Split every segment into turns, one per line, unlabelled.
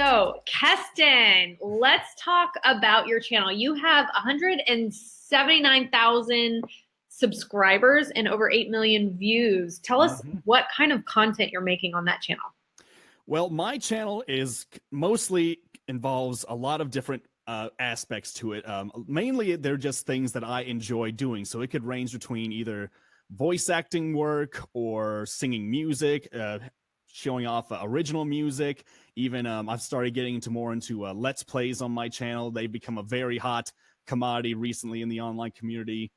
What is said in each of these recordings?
So, Kestin, let's talk about your channel. You have 179,000 subscribers and over 8 million views. Tell us what kind of content you're making on that channel.
Well, my channel is mostly involves a lot of different aspects to it. Mainly, they're just things that I enjoy doing. So it could range between either voice acting work or singing music, showing off original music. Even I've started getting into Let's Plays on my channel. They've become a very hot commodity recently in the online community.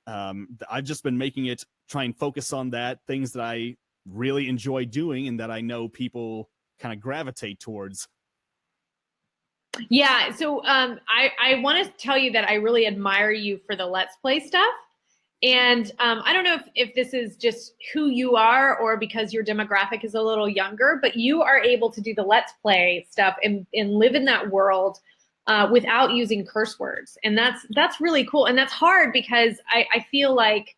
I've just been making it, try and focus on that, things that I really enjoy doing and that I know people kind of gravitate towards.
Yeah, so I want to tell you that I really admire you for the Let's Play stuff. And I don't know if this is just who you are or because your demographic is a little younger, but you are able to do the Let's Play stuff and live in that world without using curse words. And that's really cool. And that's hard because I feel like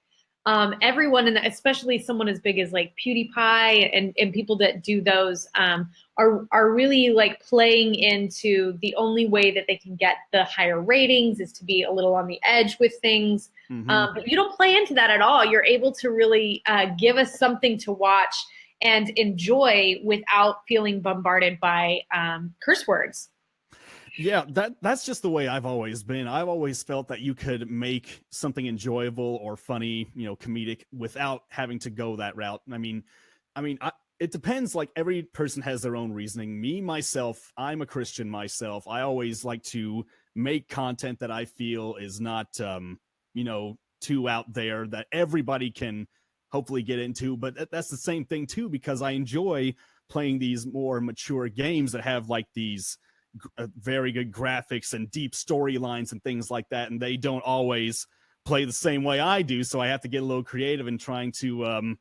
everyone, and especially someone as big as like PewDiePie and people that do those are really like playing into the only way that they can get the higher ratings is to be a little on the edge with things. But you don't play into that at all. You're able to really give us something to watch and enjoy without feeling bombarded by curse words.
Yeah, that's just the way I've always been. I've always felt that you could make something enjoyable or funny, comedic without having to go that route. It depends. Like every person has their own reasoning. Me, myself, I'm a Christian myself. I always like to make content that I feel is not, too out there that everybody can hopefully get into. But that's the same thing too, because I enjoy playing these more mature games that have like these very good graphics and deep storylines and things like that, and they don't always play the same way I do, so I have to get a little creative in trying to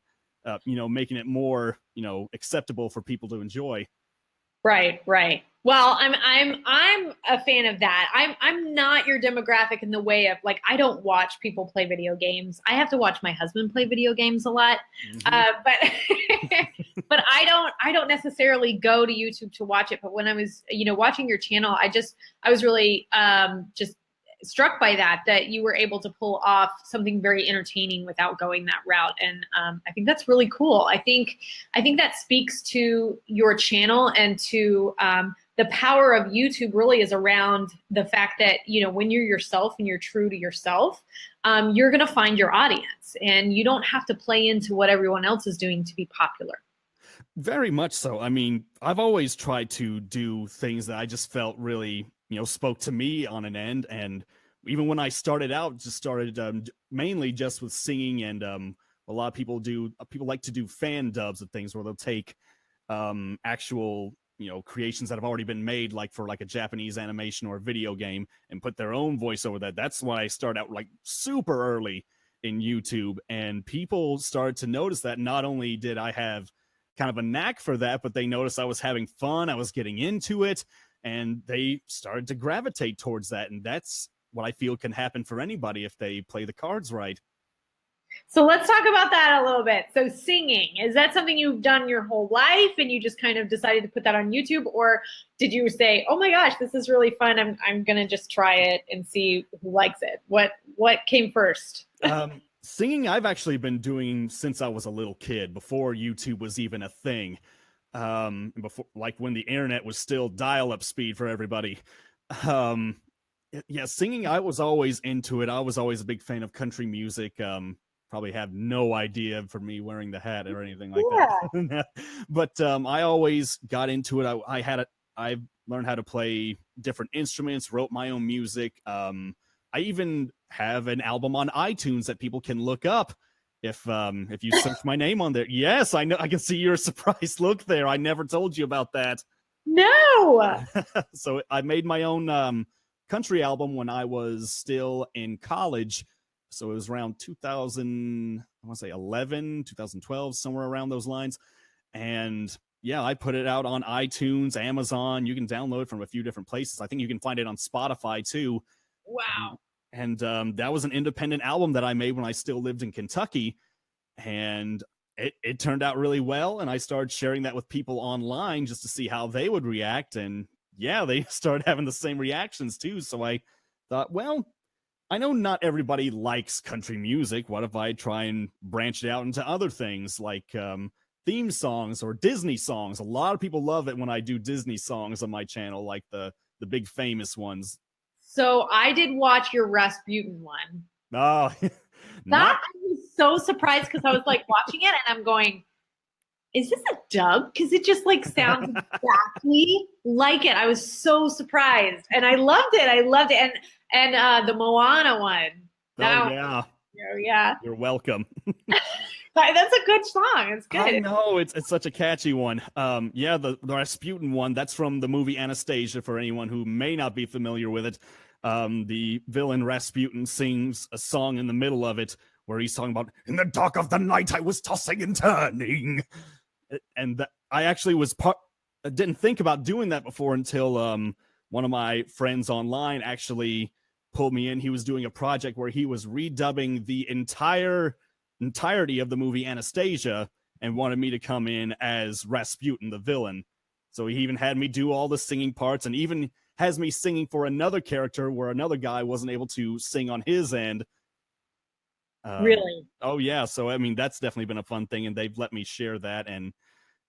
making it more acceptable for people to enjoy.
Right. Well, I'm a fan of that. I'm not your demographic in the way of like I don't watch people play video games. I have to watch my husband play video games a lot, but but I don't necessarily go to YouTube to watch it. But when I was watching your channel, I was really just struck by that you were able to pull off something very entertaining without going that route. And I think that's really cool. I think that speaks to your channel and to the power of YouTube really is around the fact that, when you're yourself and you're true to yourself, you're going to find your audience and you don't have to play into what everyone else is doing to be popular.
Very much so. I mean, I've always tried to do things that I just felt really, spoke to me on an end. And even when I started out, just started mainly just with singing. And a lot of people like to do fan dubs of things where they'll take actual, creations that have already been made, like for like a Japanese animation or a video game, and put their own voice over that. That's why I started out like super early in YouTube. And people started to notice that not only did I have kind of a knack for that, but they noticed I was having fun, I was getting into it, and they started to gravitate towards that. And that's what I feel can happen for anybody if they play the cards right.
So let's talk about that a little bit. So singing, is that something you've done your whole life and you just kind of decided to put that on YouTube? Or did you say, oh my gosh, this is really fun, I'm going to just try it and see who likes it? What came first?
Singing, I've actually been doing since I was a little kid, before YouTube was even a thing. Before, like when the internet was still dial-up speed for everybody. Yeah, singing, I was always into it. I was always a big fan of country music. Probably have no idea for me wearing the hat or anything like that. But I always got into it. I learned how to play different instruments, wrote my own music. I even have an album on iTunes that people can look up if you search my name on there. Yes, I know. I can see your surprised look there. I never told you about that.
No.
So I made my own country album when I was still in college. So it was around 2011, 2012, somewhere around those lines. And yeah, I put it out on iTunes, Amazon. You can download it from a few different places. I think you can find it on Spotify too.
Wow.
And that was an independent album that I made when I still lived in Kentucky. And it turned out really well, and I started sharing that with people online just to see how they would react, and yeah, they started having the same reactions too. So I thought, well, I know not everybody likes country music. What if I try and branch it out into other things like theme songs or Disney songs? A lot of people love it when I do Disney songs on my channel, like the big famous ones.
So I did watch your Rasputin one.
Oh,
That
not
I was so surprised because I was like watching it and I'm going, is this a dub? Because it just like sounds exactly like it. I was so surprised and I loved it. I loved it. And the Moana one. That
oh
one,
yeah,
yeah.
you're welcome.
That's a good song. It's good.
I know it's such a catchy one. Yeah, the Rasputin one, that's from the movie Anastasia. For anyone who may not be familiar with it, the villain Rasputin sings a song in the middle of it where he's talking about "in the dark of the night I was tossing and turning," and I actually didn't think about doing that before until one of my friends online actually pulled me in. He was doing a project where he was redubbing the entirety of the movie Anastasia and wanted me to come in as Rasputin, the villain. So he even had me do all the singing parts, and even has me singing for another character where another guy wasn't able to sing on his end.
Really?
Oh yeah. So I mean, that's definitely been a fun thing, and they've let me share that. And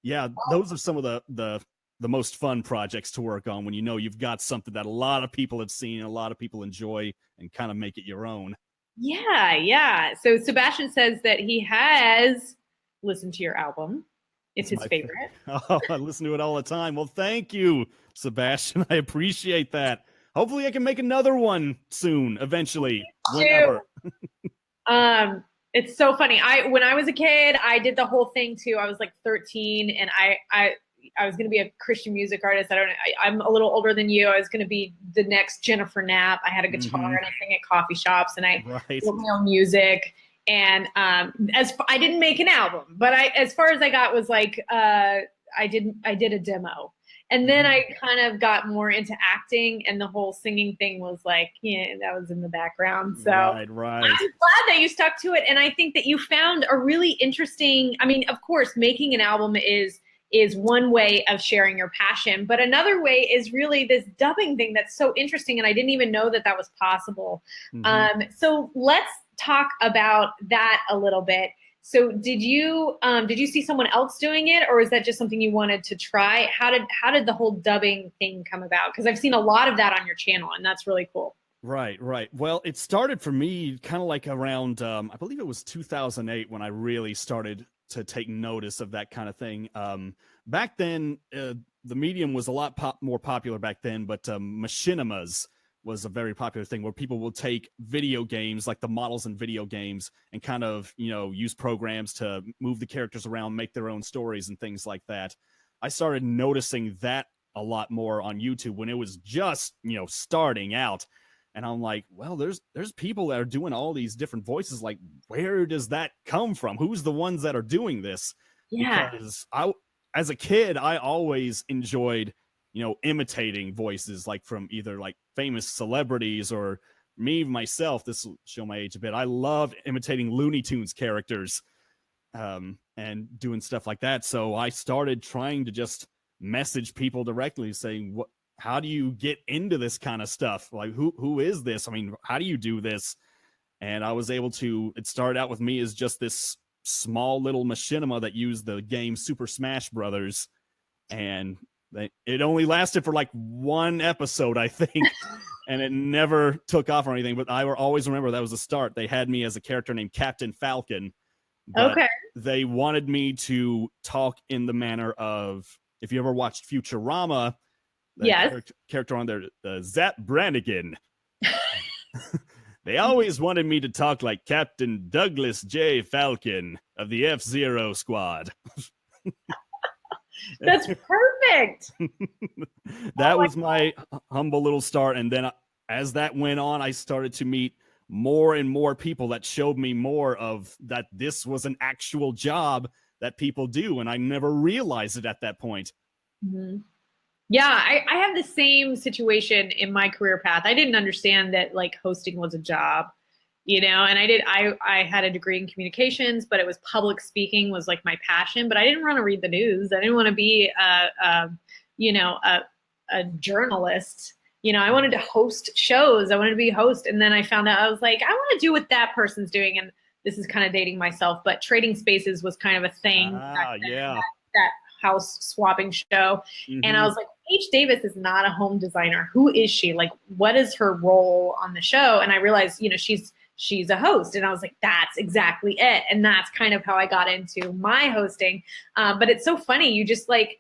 yeah, those are some of the most fun projects to work on when you know you've got something that a lot of people have seen, a lot of people enjoy, and kind of make it your own.
Yeah, yeah. So Sebastian says that he has listened to your album. It's his favorite.
Oh, I listen to it all the time. Well, thank you, Sebastian. I appreciate that. Hopefully I can make another one soon, eventually, whenever.
It's so funny. When I was a kid, I did the whole thing too. I was like 13 and I was going to be a Christian music artist. I'm a little older than you. I was going to be the next Jennifer Knapp. I had a guitar and I sang at coffee shops and I wrote my own music. And I didn't make an album, but as far as I got was like I did a demo. And then I kind of got more into acting, and the whole singing thing was like, yeah, that was in the background. So
right.
I'm glad that you stuck to it. And I think that you found a really interesting, I mean, of course, making an album is one way of sharing your passion, but another way is really this dubbing thing that's so interesting. And I didn't even know that was possible. So let's talk about that a little bit. So did you see someone else doing it, or is that just something you wanted to try? How did the whole dubbing thing come about? Because I've seen a lot of that on your channel, and that's really cool.
Right. Well, it started for me kind of like around, I believe it was 2008 when I really started to take notice of that kind of thing. Back then, the medium was a lot more popular back then, but machinimas was a very popular thing where people will take video games, like the models in video games, and kind of, use programs to move the characters around, make their own stories and things like that. I started noticing that a lot more on YouTube when it was just, starting out. And I'm like, well, there's people that are doing all these different voices. Like, where does that come from? Who's the ones that are doing this?
Yeah.
Because as a kid, I always enjoyed, imitating voices, like from either like famous celebrities or me myself. This will show my age a bit. I love imitating Looney Tunes characters and doing stuff like that. So I started trying to just message people directly saying, how do you get into this kind of stuff? Like, who is this? I mean, how do you do this? And I was able to, it started out with me as just this small little machinima that used the game Super Smash Brothers. And it only lasted for like one episode, I think. And it never took off or anything. But I always remember that was the start. They had me as a character named Captain Falcon. But they wanted me to talk in the manner of, if you ever watched Futurama, character on there, Zap Brannigan. They always wanted me to talk like Captain Douglas J. Falcon of the F-Zero Squad.
That's perfect.
That was my humble little start. And then as that went on, I started to meet more and more people that showed me more of that this was an actual job that people do. And I never realized it at that point.
Yeah, I have the same situation in my career path. I didn't understand that like hosting was a job. you know, and I had a degree in communications, but it was public speaking was like my passion, but I didn't want to read the news. I didn't want to be you know, a journalist. You know, I wanted to host shows. I wanted to be a host. And then I found out, I was like, I want to do what that person's doing. And this is kind of dating myself, but Trading Spaces was kind of a thing.
Yeah.
That house swapping show. And I was like, Paige Davis is not a home designer. Who is she? Like, what is her role on the show? And I realized, you know, she's a host. And I was like, that's exactly it. And that's kind of how I got into my hosting. But it's so funny. You just like,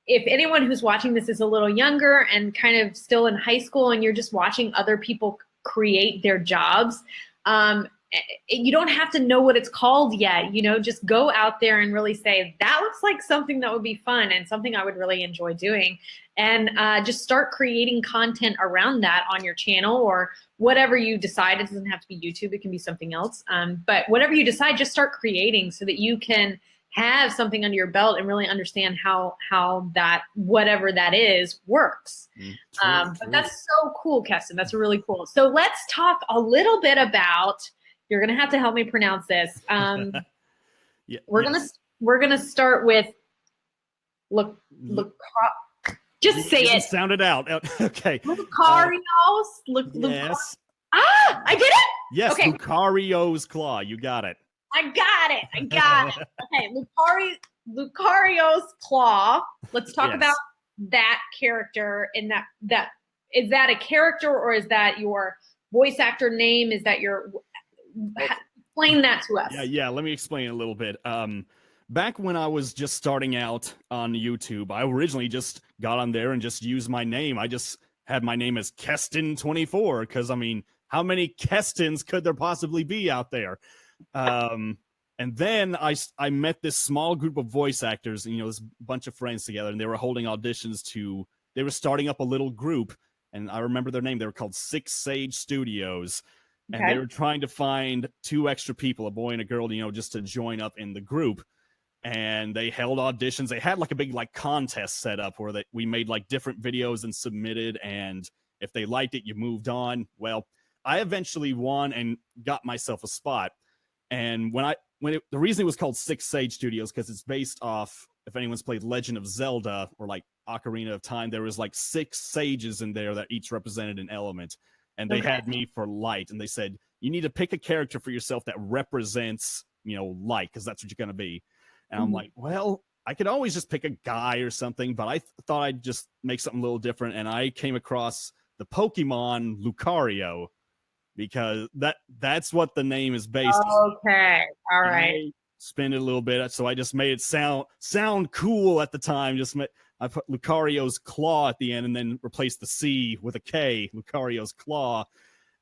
if anyone who's watching this is a little younger and kind of still in high school and you're just watching other people create their jobs, you don't have to know what it's called yet. You know, just go out there and really say, that looks like something that would be fun and something I would really enjoy doing. And just start creating content around that on your channel or whatever you decide. It doesn't have to be YouTube. It can be something else. But whatever you decide, just start creating so that you can have something under your belt and really understand how that, whatever that is, works. But that's so cool, Kestin. That's really cool. So let's talk a little bit about, you're going to have to help me pronounce this. We're going to start with, just say it.
Sound it out. Okay.
Lucarios.
Yes.
I did it?
Yes,
okay.
LucariosKlaw. You got it.
I got it. Okay, LucariosKlaw. Let's talk about that character. In that is that a character or is that your voice actor name? Is that your? Explain that to us.
Yeah. Let me explain a little bit. Back when I was just starting out on YouTube, I originally just got on there and just used my name. I just had my name as Kestin24 because I mean, how many Kestins could there possibly be out there? And then I met this small group of voice actors, and, you know, this bunch of friends together, and they were holding auditions they were starting up a little group, and I remember their name. They were called Six Sage Studios, and they were trying to find 2 extra people, a boy and a girl, you know, just to join up in the group. And they held auditions. They had like a big like contest set up where we made like different videos and submitted, and if they liked it, you moved on. Well, I eventually won and got myself a spot. And the reason it was called Six Sage Studios, because it's based off, if anyone's played Legend of Zelda or like Ocarina of Time, there was like 6 sages in there that each represented an element. And they had me for light. And they said, you need to pick a character for yourself that represents, you know, light, because that's what you're going to be. And I'm like, well, I could always just pick a guy or something, but I thought I'd just make something a little different. And I came across the Pokemon Lucario, because that's what the name is based on.
Okay. All right.
Spin it a little bit. So I just made it sound cool at the time. I put LucariosKlaw at the end and then replaced the C with a K, LucariosKlaw.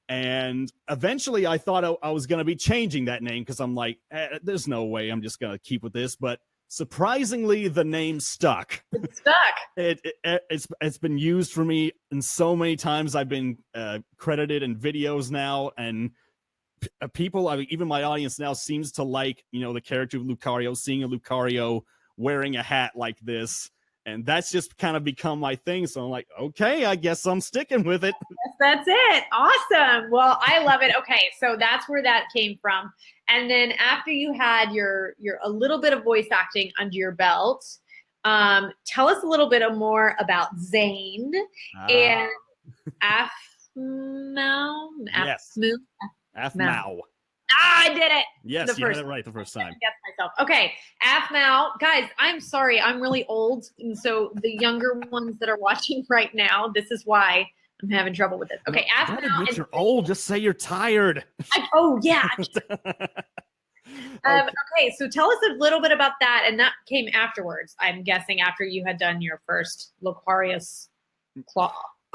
And eventually I thought I was going to be changing that name because I'm like, there's no way I'm just going to keep with this. But surprisingly, the name stuck.
It's stuck.
It's been used for me, and so many times I've been credited in videos now, and people, I mean, even my audience now seems to like, you know, the character of Lucario, seeing a Lucario wearing a hat like this, and that's just kind of become my thing. So I'm like, okay, I guess I'm sticking with it.
Yes, that's it. Awesome. Well, I love it. Okay, so that's where that came from. And then after you had your a little bit of voice acting under your belt, tell us a little bit more about Zane and Afmao.
Yes. Afmao.
I did it.
Yes, you had it right the first time.
I guess myself. Okay, Afmao. Guys, I'm sorry. I'm really old. And so the younger ones that are watching right now, this is why I'm having trouble with it. Okay, Afmao.
You're old. Just say you're tired.
Yeah. Okay, so tell us a little bit about that. And that came afterwards, I'm guessing, after you had done your first LucariosKlaw.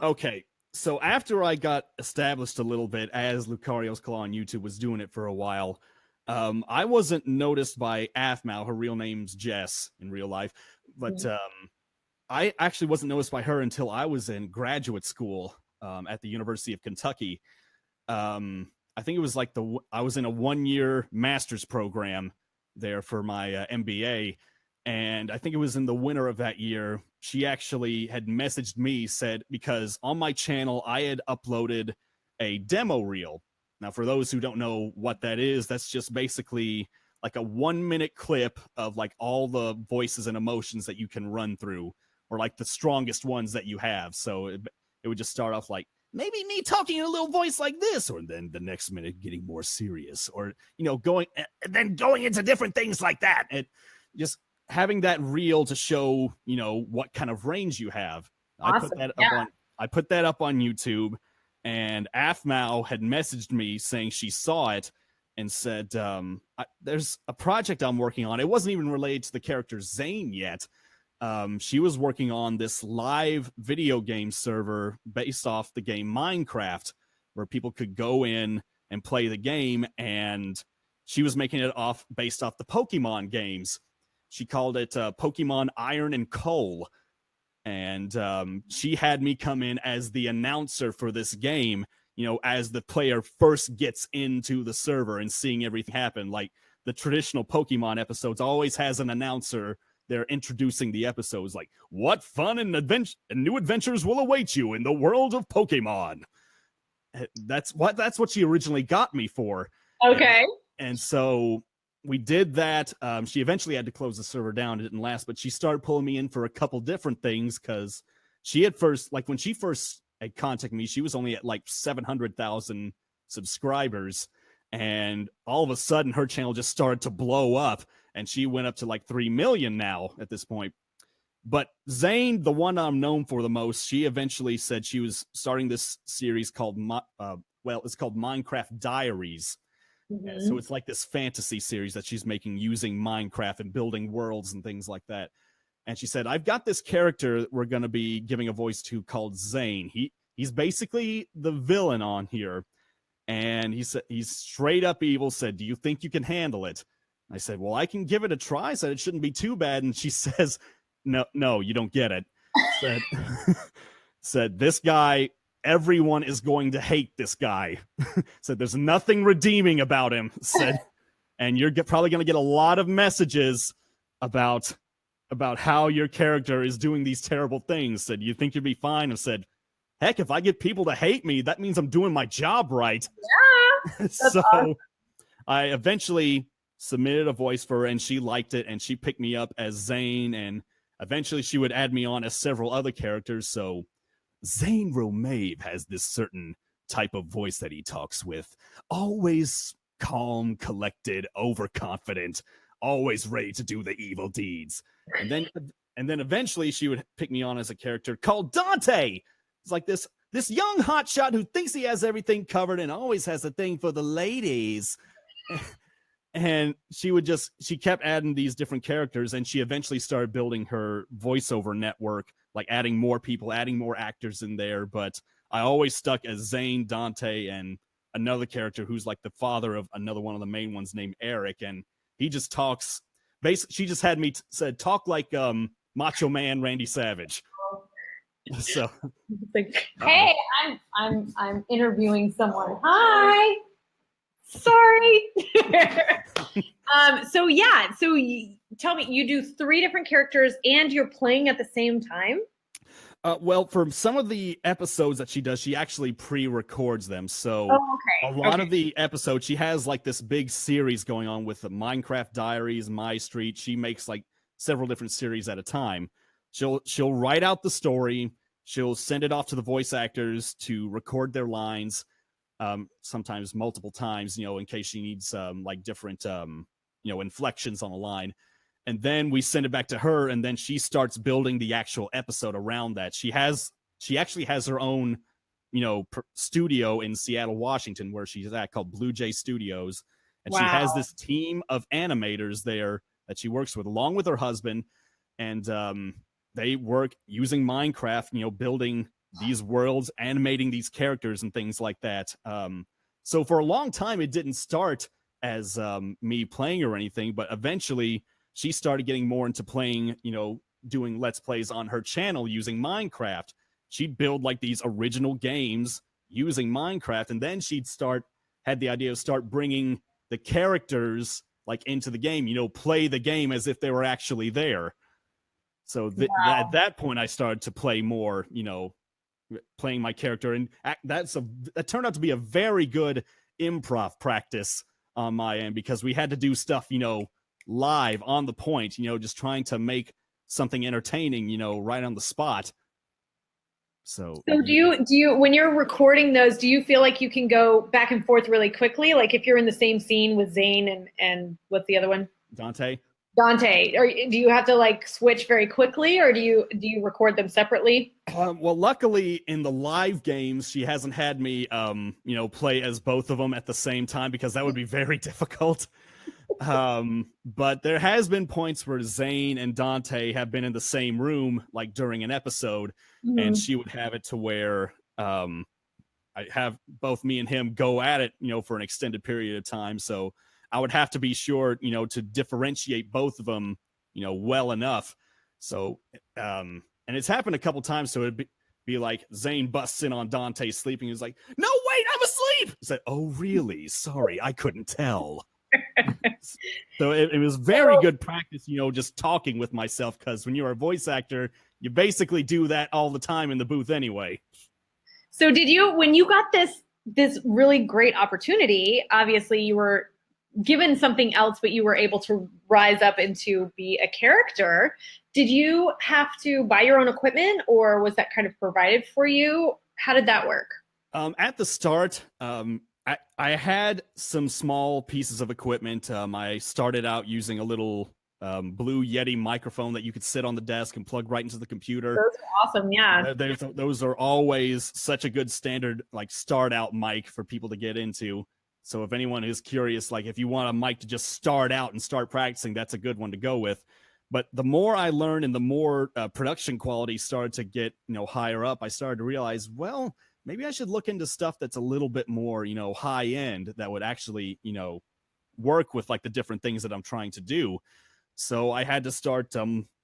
Okay. So after I got established a little bit as LucariosKlaw on YouTube, was doing it for a while, I wasn't noticed by Afmao. Her real name's Jess in real life. But I actually wasn't noticed by her until I was in graduate school at the University of Kentucky. I think it was like I was in a 1-year master's program there for my MBA. And I think it was in the winter of that year, she actually had messaged me, said, because on my channel, I had uploaded a demo reel. Now, for those who don't know what that is, that's just basically like a 1-minute clip of like all the voices and emotions that you can run through, or like the strongest ones that you have. So it would just start off like, maybe me talking in a little voice like this, or then the next minute getting more serious, or, you know, going and then going into different things like that. And just having that reel to show, you know, what kind of range you have.
Awesome.
I put that up on YouTube, and Afmao had messaged me saying she saw it and said, there's a project I'm working on. It wasn't even related to the character Zane yet. She was working on this live video game server based off the game Minecraft, where people could go in and play the game, and she was making it based off the Pokemon games. She called it Pokemon Iron and Coal. And she had me come in as the announcer for this game, you know, as the player first gets into the server and seeing everything happen. Like the traditional Pokemon episodes always has an announcer. They're introducing the episodes like, what fun and new adventures will await you in the world of Pokemon. That's what she originally got me for.
Okay.
And so we did that. She eventually had to close the server down. It didn't last, but she started pulling me in for a couple different things, because she at first, like when she first had contacted me, she was only at like 700,000 subscribers. And all of a sudden her channel just started to blow up, and she went up to like 3 million now at this point. But Zane, the one I'm known for the most, she eventually said she was starting this series called, it's called Minecraft Diaries. Mm-hmm. So it's like this fantasy series that she's making using Minecraft and building worlds and things like that. And she said, I've got this character that we're going to be giving a voice to called Zane. He's basically the villain on here. And he said, he's straight up evil, said, do you think you can handle it? I said, well, I can give it a try. I said, it shouldn't be too bad. And she says, no, you don't get it. Said this guy, everyone is going to hate this guy. Said there's nothing redeeming about him. Said, and you're probably going to get a lot of messages about how your character is doing these terrible things. Said, you think you'll be fine? And said, heck, if I get people to hate me, that means I'm doing my job right.
Yeah.
So
awesome.
I eventually submitted a voice for her, and she liked it, and she picked me up as Zane, and eventually she would add me on as several other characters. So Zane Romave has this certain type of voice that he talks with. Always calm, collected, overconfident, always ready to do the evil deeds. And then eventually she would pick me on as a character called Dante. It's like this young hotshot who thinks he has everything covered and always has a thing for the ladies. And she kept adding these different characters, and she eventually started building her voiceover network, like adding more people, adding more actors in there. But I always stuck as Zane, Dante, and another character who's like the father of another one of the main ones named Eric. And he just talks, basically, she just had me said, talk like Macho Man Randy Savage. So,
hey, I'm interviewing someone. Hi. Sorry. So you tell me, you do 3 different characters and you're playing at the same time?
Well, for some of the episodes that she does, she actually pre-records them. So a lot of the episodes, she has like this big series going on with the Minecraft Diaries, My Street. She makes like several different series at a time. She'll write out the story. She'll send it off to the voice actors to record their lines. Sometimes multiple times, in case she needs like different inflections on the line. And then we send it back to her, and then she starts building the actual episode around that. She actually has her own studio in Seattle, Washington, where she's at, called Blue Jay Studios. And She has this team of animators there that she works with, along with her husband. And they work using Minecraft, building these worlds, animating these characters and things like that. So for a long time, it didn't start as me playing or anything, but eventually she started getting more into playing, doing Let's Plays on her channel using Minecraft. She'd build like these original games using Minecraft, and then had the idea of start bringing the characters like into the game, play the game as if they were actually there. So at that point, I started to play more, playing my character, and that turned out to be a very good improv practice on my end, because we had to do stuff, live on the point, just trying to make something entertaining, right on the spot. So
do you when you're recording those, do you feel like you can go back and forth really quickly? Like if you're in the same scene with Zane and what's the other one?
Dante,
or do you have to like switch very quickly, or do you record them separately?
well, luckily in the live games, she hasn't had me, play as both of them at the same time, because that would be very difficult. But there has been points where Zane and Dante have been in the same room, like during an episode, and she would have it to where I have both me and him go at it, for an extended period of time. So I would have to be sure, to differentiate both of them, well enough. So, and it's happened a couple times. So it'd be like Zane busts in on Dante sleeping. He's like, "No, wait, I'm asleep." I said, "Oh, really? Sorry, I couldn't tell." So it was very good practice, just talking with myself, because when you're a voice actor, you basically do that all the time in the booth anyway.
So did you, when you got this really great opportunity, obviously you were given something else, but you were able to rise up into be a character. Did you have to buy your own equipment, or was that kind of provided for you? How did that work?
At the start, I had some small pieces of equipment. I started out using a little Blue Yeti microphone that you could sit on the desk and plug right into the computer.
Those are awesome, yeah.
Those are always such a good standard, like, start out mic for people to get into. So if anyone is curious, like if you want a mic to just start out and start practicing, that's a good one to go with. But the more I learned and the more production quality started to get, higher up, I started to realize, well, maybe I should look into stuff that's a little bit more, high end, that would actually, work with like the different things that I'm trying to do. So I had to start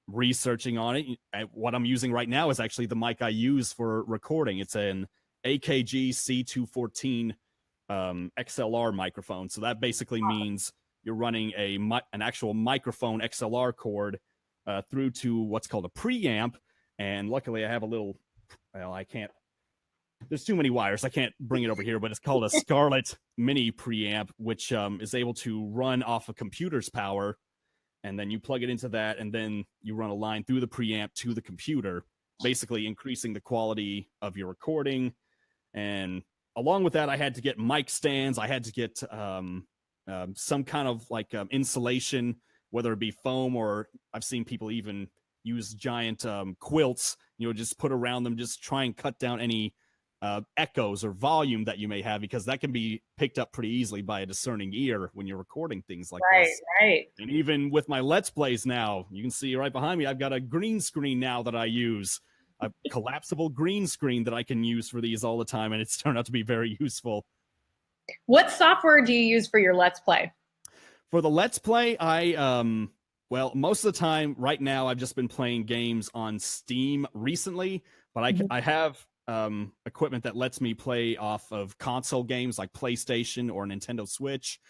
researching on it. What I'm using right now is actually the mic I use for recording. It's an AKG C214 XLR microphone. So that basically means you're running an actual microphone XLR cord through to what's called a preamp. And luckily I have a little, I can't, there's too many wires, I can't bring it over here, but it's called a Scarlett mini preamp, which is able to run off a computer's power. And then you plug it into that, and then you run a line through the preamp to the computer, basically increasing the quality of your recording. And along with that, I had to get mic stands. I had to get some kind of like insulation, whether it be foam, or I've seen people even use giant quilts, just put around them, just try and cut down any echoes or volume that you may have, because that can be picked up pretty easily by a discerning ear when you're recording things like this.
Right.
And even with my Let's Plays now, you can see right behind me, I've got a green screen now that I use, a collapsible green screen that I can use for these all the time, and it's turned out to be very useful.
What software do you use for your Let's Play?
For the Let's Play, well, most of the time right now I've just been playing games on Steam recently, but I have equipment that lets me play off of console games like PlayStation or Nintendo Switch.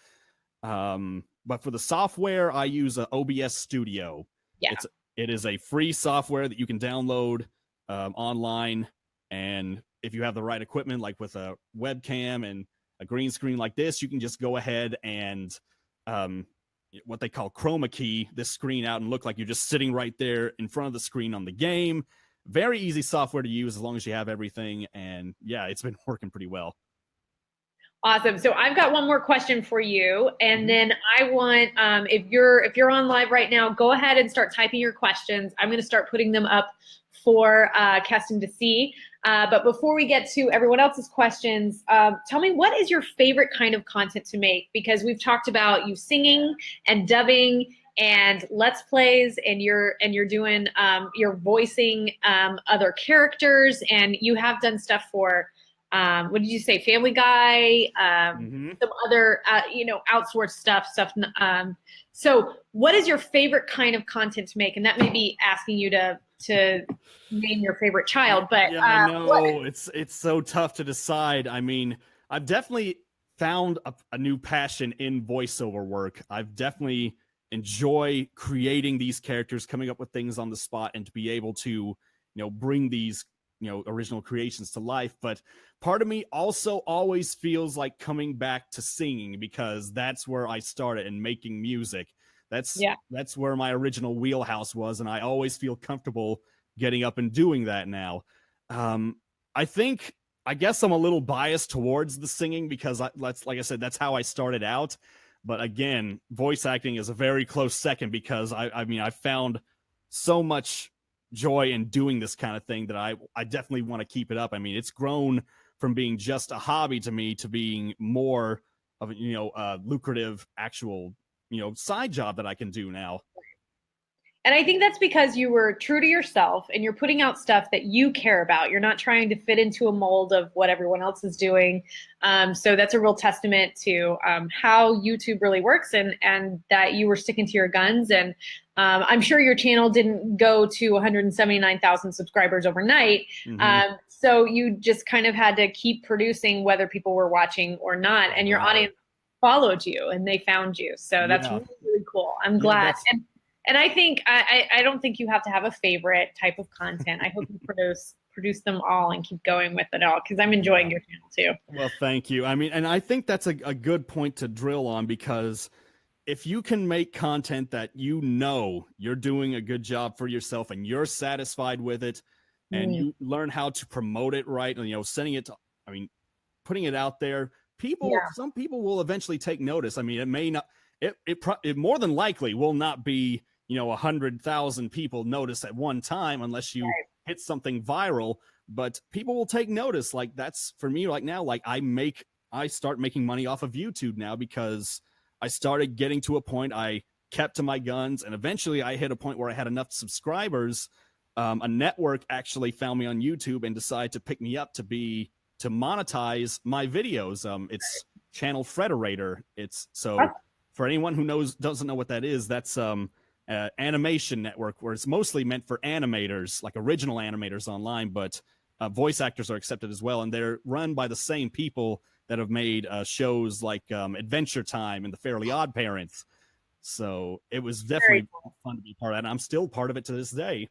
But for the software, I use a OBS Studio.
Yeah.
It is a free software that you can download online, and if you have the right equipment, like with a webcam and a green screen like this, you can just go ahead and what they call chroma key this screen out and look like you're just sitting right there in front of the screen on the game. Very easy software to use as long as you have everything. And yeah, it's been working pretty well.
Awesome. So I've got one more question for you. And then I want, if you're on live right now, go ahead and start typing your questions. I'm going to start putting them up for Kestin to see. But before we get to everyone else's questions, tell me, what is your favorite kind of content to make? Because we've talked about you singing and dubbing and Let's Plays, and you're doing, you're voicing other characters, and you have done stuff for, what did you say, Family Guy, some other, outsourced stuff. So what is your favorite kind of content to make? And that may be asking you to name your favorite child, but
yeah, I know it's so tough to decide. I mean, I've definitely found a new passion in voiceover work. I've definitely enjoy creating these characters, coming up with things on the spot, and to be able to, bring these original creations to life. But part of me also always feels like coming back to singing, because that's where I started in making music. That's where my original wheelhouse was, and I always feel comfortable getting up and doing that now. I guess I'm a little biased towards the singing because, like I said, that's how I started out. But again, voice acting is a very close second, because I found so much joy in doing this kind of thing that I definitely want to keep it up. I mean, it's grown from being just a hobby to me to being more of a lucrative actual side job that I can do now.
And I think that's because you were true to yourself and you're putting out stuff that you care about. You're not trying to fit into a mold of what everyone else is doing. So that's a real testament to how YouTube really works, and that you were sticking to your guns. And I'm sure your channel didn't go to 179,000 subscribers overnight. So you just kind of had to keep producing whether people were watching or not. And your audience followed you and they found you. So that's really, really cool. I'm glad. And I think I don't think you have to have a favorite type of content. I hope you produce them all and keep going with it all, because I'm enjoying your channel too.
Well, thank you. I mean, and I think that's a good point to drill on, because if you can make content that you're doing a good job for yourself and you're satisfied with it, and you learn how to promote it right, and sending it to, putting it out there, some people will eventually take notice. I mean, it may not, it more than likely will not be 100,000 people notice at one time unless you hit something viral, but people will take notice. Like, that's for me. Like now, like I start making money off of YouTube now, because I started getting to a point, I kept to my guns, and eventually I hit a point where I had enough subscribers. A network actually found me on YouTube and decided to pick me up to monetize my videos. It's channel Frederator. For anyone who doesn't know what that is, that's animation network, where it's mostly meant for animators, like original animators online, but voice actors are accepted as well, and they're run by the same people that have made shows like Adventure Time and The Fairly Odd Parents. So it was definitely fun to be part of that, and I'm still part of it to this day.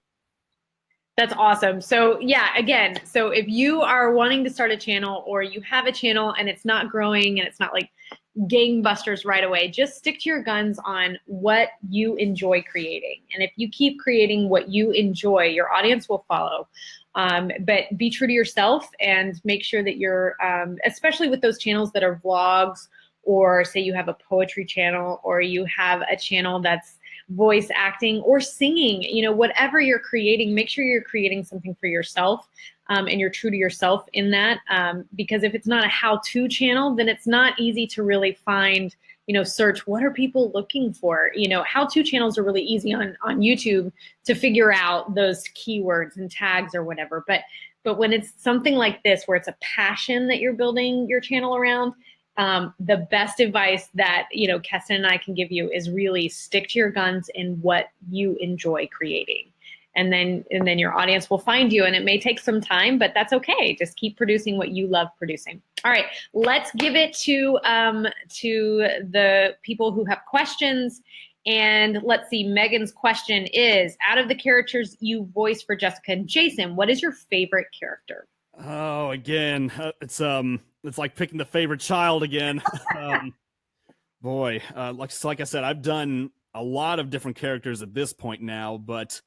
That's awesome. So yeah, again, so if you are wanting to start a channel, or you have a channel and it's not growing and it's not like gangbusters right away, just stick to your guns on what you enjoy creating. And if you keep creating what you enjoy, your audience will follow. But be true to yourself and make sure that you're, especially with those channels that are vlogs, or say you have a poetry channel, or you have a channel that's voice acting or singing, whatever you're creating, make sure you're creating something for yourself, and you're true to yourself in that. Because if it's not a how-to channel, then it's not easy to really find, search what are people looking for. How-to channels are really easy on YouTube to figure out those keywords and tags or whatever. But when it's something like this, where it's a passion that you're building your channel around, the best advice that Kestin and I can give you is really stick to your guns in what you enjoy creating, and then your audience will find you. And it may take some time, but that's okay. Just keep producing what you love producing. All right, let's give it to the people who have questions. And let's see, Megan's question is, out of the characters you voice for Jessica and Jason, what is your favorite character?
Oh, again, it's like picking the favorite child again. Boy, like I said, I've done a lot of different characters at this point now, but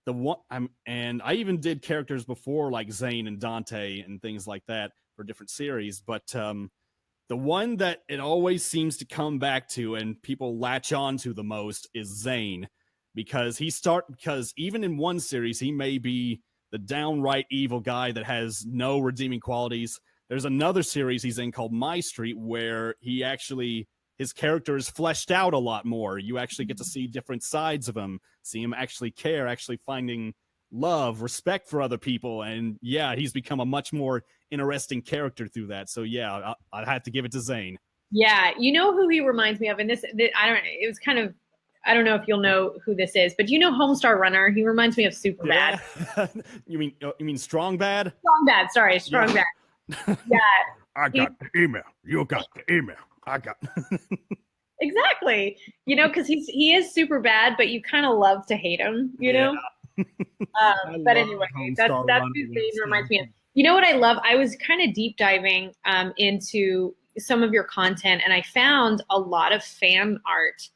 I even did characters before, like Zane and Dante and things like that, for different series. But the one that it always seems to come back to and people latch on to the most is Zane, because even in one series he may be the downright evil guy that has no redeeming qualities. There's another series he's in called My Street, where his character is fleshed out a lot more. You actually get to see different sides of him, see him actually care, actually finding love, respect for other people. And yeah, he's become a much more interesting character through that. So yeah, I'd have to give it to Zane.
Yeah, you know who he reminds me of? And I don't know if you'll know who this is, but Homestar Runner? He reminds me of Superbad.
Yeah. You mean Strong Bad?
Strong Bad, sorry, Strong Bad. Yeah.
I got the email. You got the email. I got
Exactly. Because he is super bad, but you kind of love to hate him, know?
I
But
love
anyway,
Homestar
that's
Runner
who Zane reminds
Winston.
me of. You know what I love? I was kind of deep diving into some of your content, and I found a lot of fan art.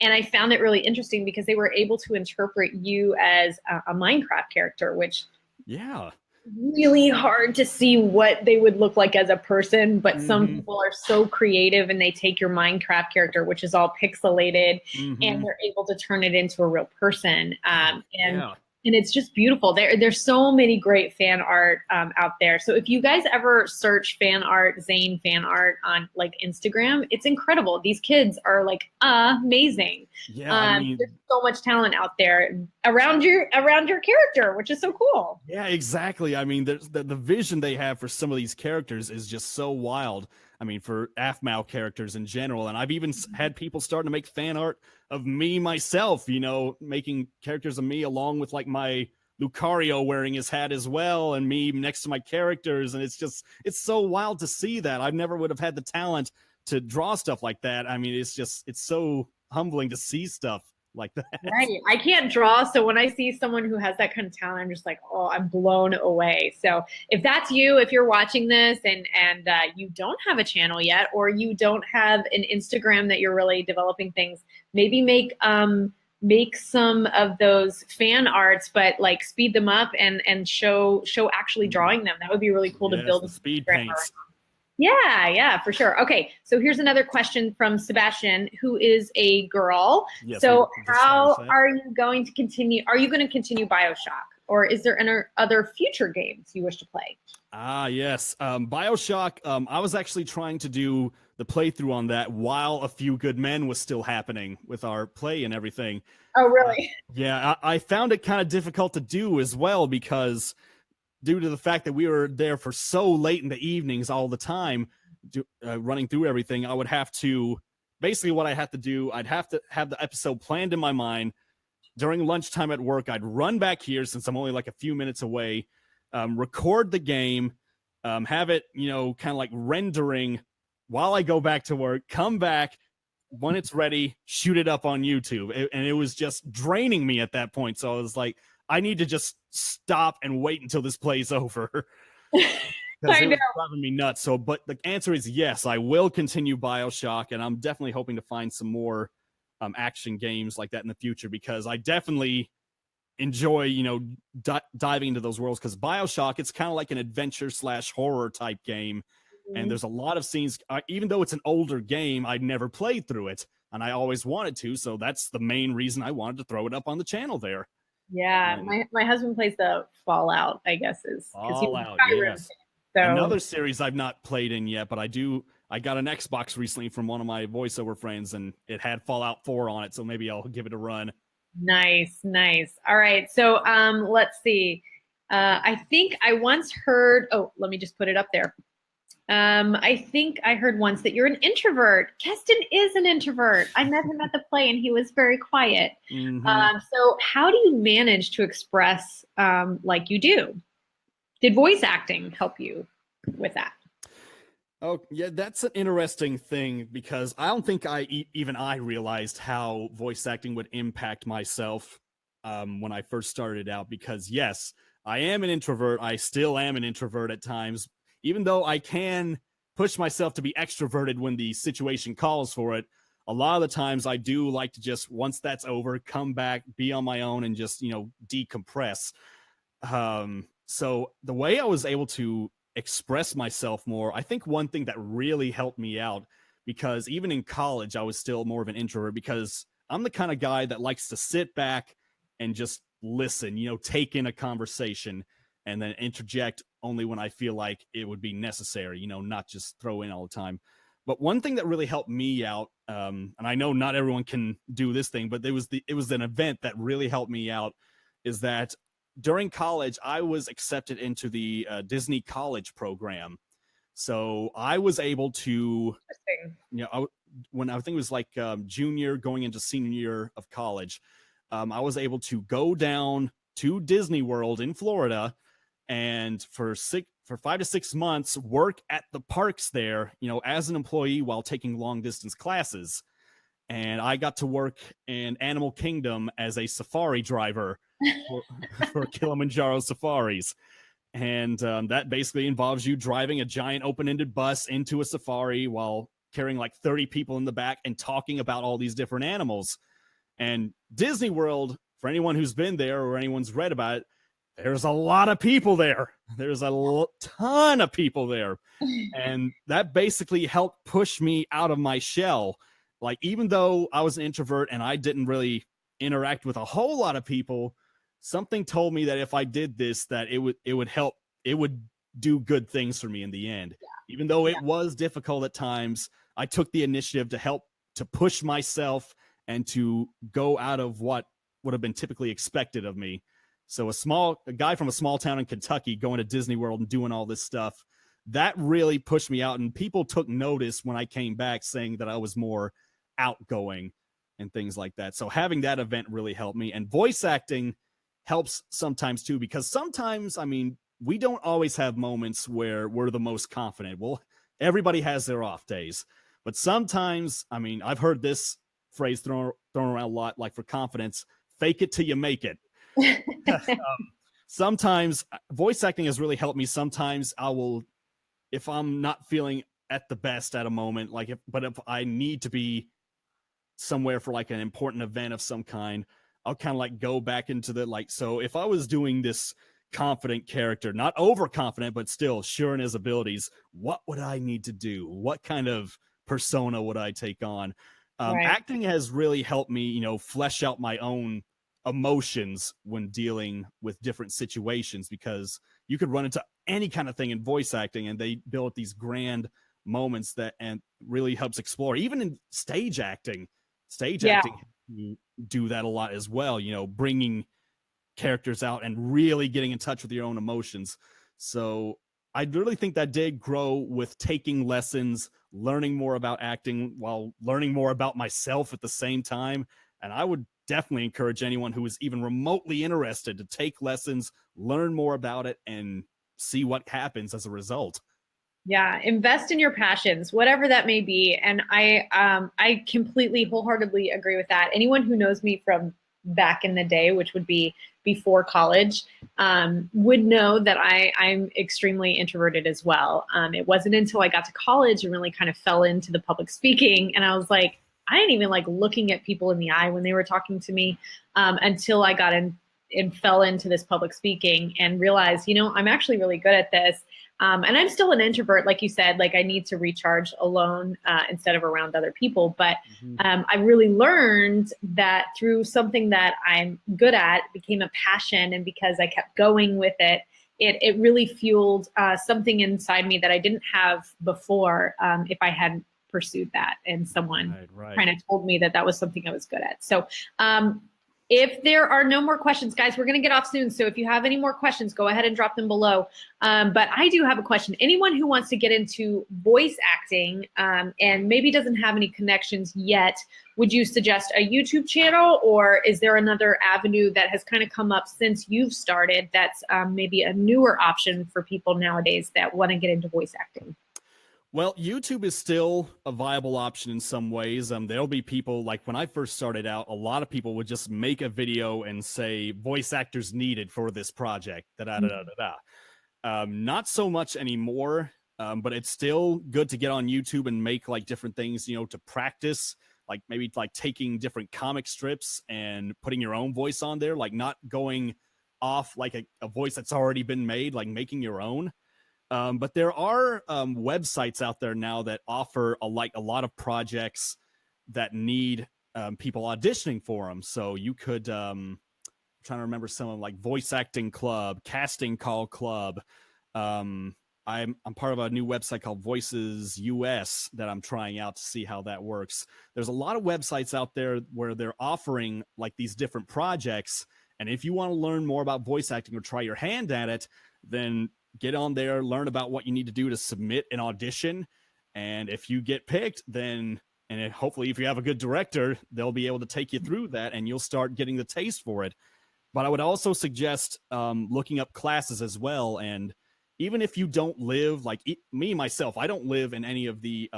And I found it really interesting because they were able to interpret you as a Minecraft character, which
Yeah.
really hard to see what they would look like as a person, but some
Mm-hmm.
people are so creative and they take your Minecraft character, which is all pixelated,
Mm-hmm.
and they're able to turn it into a real person.
Yeah.
And it's just beautiful. There's so many great fan art out there. So if you guys ever search fan art, Zane fan art on like Instagram, it's incredible. These kids are like amazing.
Yeah, I
There's
mean,
so much talent out there around your character, which is so cool.
yeah, exactly. I mean, there's the vision they have for some of these characters is just so wild. I mean, for AFMAO characters in general. And I've even had people starting to make fan art of me myself, making characters of me along with like my Lucario wearing his hat as well, and me next to my characters. And it's so wild to see that. I never would have had the talent to draw stuff like that. I mean, it's so humbling to see stuff like that.
Right. I can't draw. So when I see someone who has that kind of talent, I'm just like, oh, I'm blown away. So if that's you, if you're watching this and you don't have a channel yet, or you don't have an Instagram that you're really developing things, maybe make some of those fan arts, but like speed them up and show actually drawing them. That would be really cool to
Yes,
build
the
an
speed
Instagram
paints.
yeah, for sure. Okay, so here's another question from Sebastian, who is a girl.
Yes,
So
we
how
established that.
are you going to continue? Are you going to continue BioShock, or is there any other future games you wish to play?
Ah, yes. BioShock, I was actually trying to do the playthrough on that while A Few Good Men was still happening with our play and everything.
Oh, really?
Yeah, I found it kind of difficult to do as well because due to the fact that we were there for so late in the evenings all the time, running through everything, I would have to basically what I had to do, I'd have to have the episode planned in my mind. During lunchtime at work, I'd run back here since I'm only like a few minutes away, record the game, have it, kind of like rendering while I go back to work, come back when it's ready, shoot it up on YouTube. And it was just draining me at that point. So I was like, I need to just stop and wait until this plays over because
I
it
know.
was driving me nuts. So, but the answer is yes, I will continue BioShock, and I'm definitely hoping to find some more action games like that in the future because I definitely enjoy, diving into those worlds because BioShock, it's kind of like an adventure / horror type game. And there's a lot of scenes, even though it's an older game, I'd never played through it and I always wanted to. So that's the main reason I wanted to throw it up on the channel there.
Yeah,
And
my husband plays the Fallout, I guess, is because he was
Fallout,
a Skyrim
yes.
fan. So
Another series I've not played in yet, but I got an Xbox recently from one of my voiceover friends and it had Fallout 4 on it. So maybe I'll give it a run.
nice. All right. So let's see. I think I once heard, oh, let me just put it up there. I think I heard once that you're an introvert. Kestin is an introvert. I met him at the play and he was very quiet.
Mm-hmm.
So how do you manage to express like you do? Did voice acting help you with that?
Oh, yeah, that's an interesting thing because I don't think even I realized how voice acting would impact myself when I first started out. Because yes, I am an introvert. I still am an introvert at times, even though I can push myself to be extroverted when the situation calls for it. A lot of the times I do like to just, once that's over, come back, be on my own and just, decompress. So the way I was able to express myself more, I think one thing that really helped me out, because even in college, I was still more of an introvert because I'm the kind of guy that likes to sit back and just listen, take in a conversation and then interject only when I feel like it would be necessary, not just throw in all the time. But one thing that really helped me out, and I know not everyone can do this thing, but it was an event that really helped me out, is that during college, I was accepted into the Disney College program. So I was able to, when I think it was like junior going into senior year of college, I was able to go down to Disney World in Florida and for 5 to 6 months work at the parks there, as an employee while taking long distance classes. And I got to work in Animal Kingdom as a safari driver. for, for Kilimanjaro safaris. And that basically involves you driving a giant open-ended bus into a safari while carrying like 30 people in the back and talking about all these different animals. And Disney World, for anyone who's been there or anyone's read about it, there's a lot of people there. There's a ton of people there. And that basically helped push me out of my shell. Like, even though I was an introvert and I didn't really interact with a whole lot of people, something told me that if I did this, that it would help. It would do good things for me in the end. Yeah. Even though it was difficult at times, I took the initiative to help to push myself and to go out of what would have been typically expected of me. So a guy from a small town in Kentucky going to Disney World and doing all this stuff, that really pushed me out. And people took notice when I came back, saying that I was more outgoing and things like that. So having that event really helped me. And voice acting helps sometimes too, because sometimes, I mean, we don't always have moments where we're the most confident. Well, everybody has their off days, but sometimes, I mean, I've heard this phrase thrown around a lot, like for confidence, fake it till you make it. Sometimes voice acting has really helped me. Sometimes I will, if I'm not feeling at the best at a moment, like if I need to be somewhere for like an important event of some kind, I'll kind of like go back into the, like, so if I was doing this confident character, not overconfident, but still sure in his abilities, what would I need to do? What kind of persona would I take on? Right. Acting has really helped me, flesh out my own emotions when dealing with different situations, because you could run into any kind of thing in voice acting and they build these grand moments that and really helps explore. Even in stage acting you do that a lot as well, bringing characters out and really getting in touch with your own emotions. So I really think that did grow with taking lessons, learning more about acting while learning more about myself at the same time. And I would definitely encourage anyone who is even remotely interested to take lessons, learn more about it, and see what happens as a result.
Yeah, invest in your passions, whatever that may be. And I completely wholeheartedly agree with that. Anyone who knows me from back in the day, which would be before college, would know that I'm extremely introverted as well. It wasn't until I got to college and really kind of fell into the public speaking, and I was like, I didn't even like looking at people in the eye when they were talking to me, until I got in and fell into this public speaking and realized, I'm actually really good at this. And I'm still an introvert, like you said, like I need to recharge alone instead of around other people. But I really learned that through something that I'm good at, became a passion. And because I kept going with it, it really fueled something inside me that I didn't have before if I hadn't pursued that and someone kind of told me that was something I was good at. So if there are no more questions, guys, we're going to get off soon. So if you have any more questions, go ahead and drop them below. But I do have a question. Anyone who wants to get into voice acting and maybe doesn't have any connections yet, would you suggest a YouTube channel, or is there another avenue that has kind of come up since you've started that's maybe a newer option for people nowadays that want to get into voice acting?
Well, YouTube is still a viable option in some ways. There'll be people, like when I first started out, a lot of people would just make a video and say voice actors needed for this project. Not so much anymore, but it's still good to get on YouTube and make like different things, to practice, like maybe like taking different comic strips and putting your own voice on there, like not going off like a voice that's already been made, like making your own. But there are websites out there now that offer a lot of projects that need people auditioning for them. So you could, I'm trying to remember some of them, like Voice Acting Club, Casting Call Club. I'm part of a new website called Voices US that I'm trying out to see how that works. There's a lot of websites out there where they're offering like these different projects. And if you want to learn more about voice acting or try your hand at it, then get on there, learn about what you need to do to submit an audition. And if you get picked, then, and hopefully if you have a good director, they'll be able to take you through that and you'll start getting the taste for it. But I would also suggest looking up classes as well. And even if you don't live, like me, myself, I don't live in any of the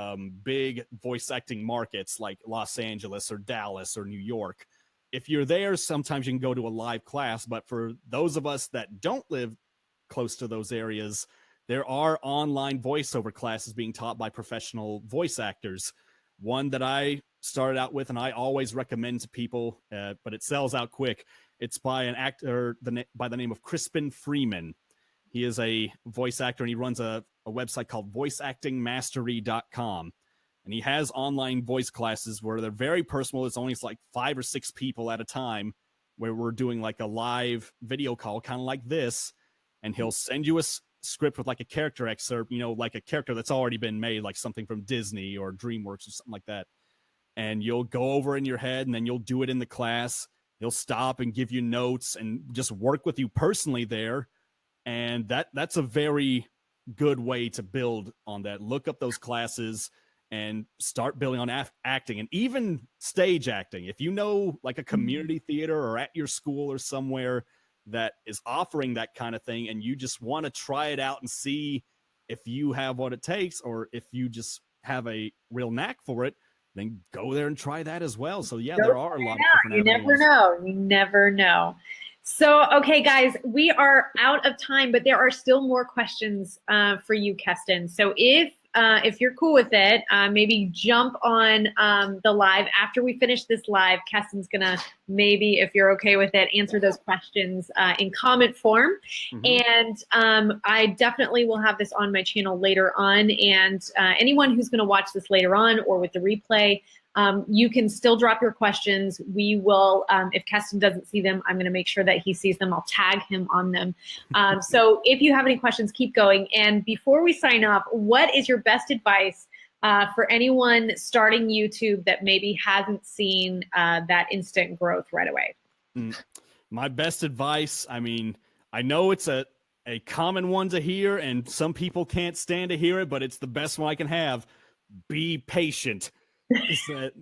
big voice acting markets like Los Angeles or Dallas or New York. if you're there, sometimes you can go to a live class. But for those of us that don't live close to those areas, there are online voiceover classes being taught by professional voice actors. One that I started out with, and I always recommend to people, but it sells out quick. It's by an actor by the name of Crispin Freeman. He is a voice actor, and he runs a website called voiceactingmastery.com. And he has online voice classes where they're very personal. It's only like 5 or 6 people at a time, where we're doing like a live video call, kind of like this. And he'll send you a script with like a character excerpt, you know, like a character that's already been made, like something from Disney or DreamWorks or something like that. And you'll go over in your head, and then you'll do it in the class. He'll stop and give you notes and just work with you personally there. And that's a very good way to build on that. Look up those classes and start building on acting, and even stage acting. If you know like a community theater or at your school or somewhere that is offering that kind of thing, and you just want to try it out and see if you have what it takes, or if you just have a real knack for it, then go there and try that as well. So yeah, there are a lot of different avenues.
You never know. You never know. So, okay, guys, we are out of time, but there are still more questions for you, Kestin. So if you're cool with it, maybe jump on the live after we finish this live. Kestin's gonna, maybe, if you're okay with it, answer those questions in comment form. And I definitely will have this on my channel later on. And anyone who's gonna watch this later on or with the replay, you can still drop your questions. We will, if Kestin doesn't see them, I'm going to make sure that he sees them. I'll tag him on them. So if you have any questions, keep going. And before we sign off, what is your best advice for anyone starting YouTube that maybe hasn't seen that instant growth right away?
My best advice, I mean, I know it's a common one to hear, and some people can't stand to hear it, but it's the best one I can have. Be patient. Is that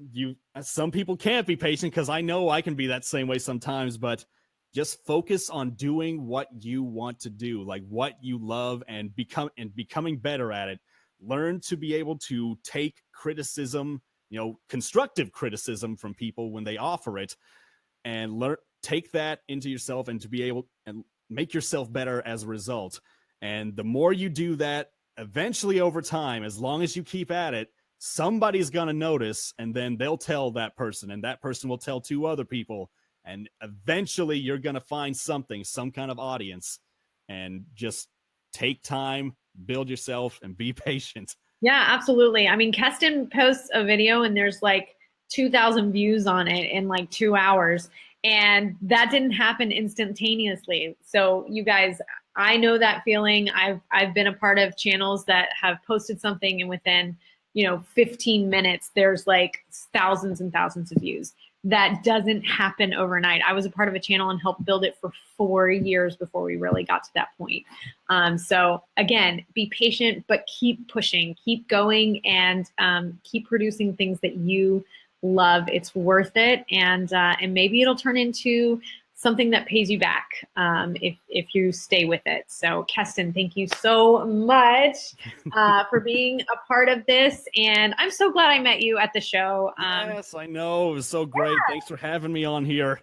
some people can't be patient, because I know I can be that same way sometimes, but just focus on doing what you want to do, like what you love, and becoming better at it. Learn to be able to take criticism, you know, constructive criticism from people when they offer it, and take that into yourself, and to be able and make yourself better as a result. And the more you do that, eventually over time, as long as you keep at it, somebody's going to notice, and then they'll tell that person, and that person will tell 2 other people, and eventually you're going to find some kind of audience. And just take time, build yourself, and be patient.
Yeah, absolutely. I mean, Kestin posts a video and there's like 2,000 views on it in like 2 hours, and that didn't happen instantaneously. So you guys, I know that feeling. I've been a part of channels that have posted something, and within 15 minutes, there's like thousands and thousands of views. That doesn't happen overnight. I was a part of a channel and helped build it for 4 years before we really got to that point. So again, be patient, but keep pushing, keep going, and keep producing things that you love. It's worth it. And maybe it'll turn into something that pays you back if you stay with it. So Kestin, thank you so much for being a part of this. And I'm so glad I met you at the show.
Yes, I know. It was so great. Yeah. Thanks for having me on here.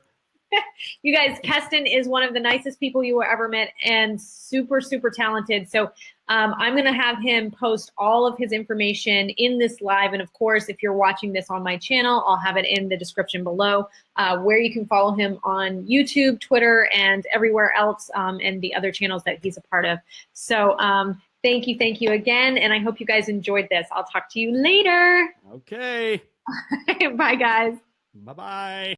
You guys, Kestin is one of the nicest people you will ever met, and super, super talented. So I'm going to have him post all of his information in this live. And of course, if you're watching this on my channel, I'll have it in the description below, where you can follow him on YouTube, Twitter, and everywhere else, and the other channels that he's a part of. So thank you again. And I hope you guys enjoyed this. I'll talk to you later.
Okay.
Bye, guys.
Bye-bye.